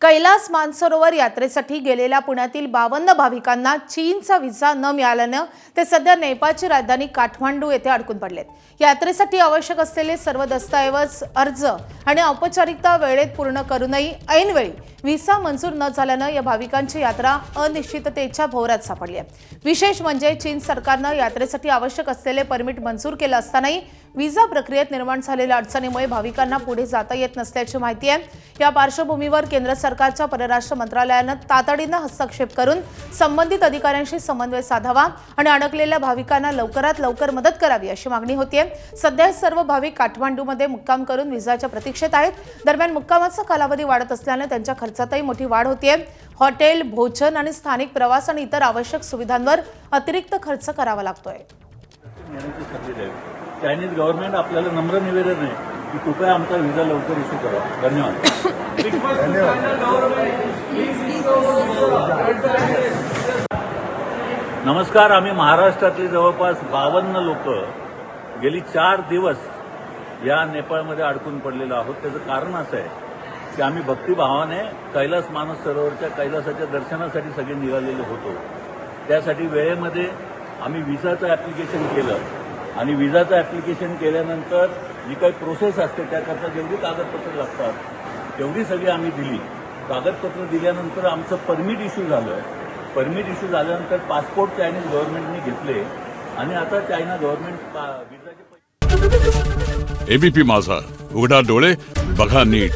कैलास मानसरोवर यात्रेसाठी गेलेल्या पुण्यातील 52 भाविकांना चीनचा व्हिसा न मिळाल्याने ते सध्या नेपाळची राजधानी काठमांडू येथे अडकून पडलेत। यात्रेसाठी आवश्यक असलेले सर्व दस्तऐवज, अर्ज आणि औपचारिकता वेळेत पूर्ण करूनही ऐनवेळी व्हिसा मंजूर न झाल्याने या भाविकांची यात्रा अनिश्चिततेच्या भोवऱ्यात सापडली आहे। विशेष म्हणजे चीन सरकारने यात्रेसाठी आवश्यक असलेले परमिट मंजूर केले असतानाही व्हिसा प्रक्रियेत निर्माण झालेल्या अडचणीमुळे भाविकांना पुढे जाता येत नसल्याची माहिती आहे। या पार्श्वभूमीवर केंद्र सरकारच्या परराष्ट्र मंत्रालयाने तातडीने हस्तक्षेप करून संबंधित अधिकाऱ्यांशी समन्वय साधावा आणि अडकलेल्या भाविकांना लवकरात लवकर मदत करावी अशी मागणी होती आहे। सध्या सर्व भाविक काठमांडूमध्ये मुक्काम करून व्हिसाच्या प्रतीक्षेत आहेत। दरम्यान मुक्कामाचा कालावधी वाढत असल्याने त्यांच्या खर्चातही मोठी वाढ होती आहे। हॉटेल, भोजन आणि स्थानिक प्रवास आणि इतर आवश्यक सुविधांवर अतिरिक्त खर्च करावा लागतोय। चायनीज गव्हर्नमेंट आपल्याला नम्र निवेदन आहे की कृपया आमचा व्हिसा लवकर इश्यू करा। धन्यवाद। नमस्कार, आम्ही महाराष्ट्रातली जवळपास 52 लोक गेली 4 दिवस या नेपाळमध्ये अडकून पडलेलो आहोत। त्याचं कारण असं आहे की आम्ही भक्तिभावाने कैलास मानसरोवरच्या कैलासाच्या दर्शनासाठी सगळे निघालेले होतो। त्यासाठी वेळेमध्ये आम्ही व्हिसाचं ॲप्लिकेशन केलं आणि व्हिसाचं ॲप्लिकेशन केल्यानंतर जी काही प्रोसेस असते त्याकरता जेवढी कागदपत्र लागतात तेवढी सगळी आम्ही दिली। कागदपत्र दिल्यानंतर आमचं परमिट इश्यू झालं। परमिट इश्यू झाल्यानंतर पासपोर्ट चायनीज गव्हर्नमेंटने घेतले आणि आता चायना गव्हर्नमेंट व्हिसाचे एबीपी माझा, उघडा डोळे बघा नीट।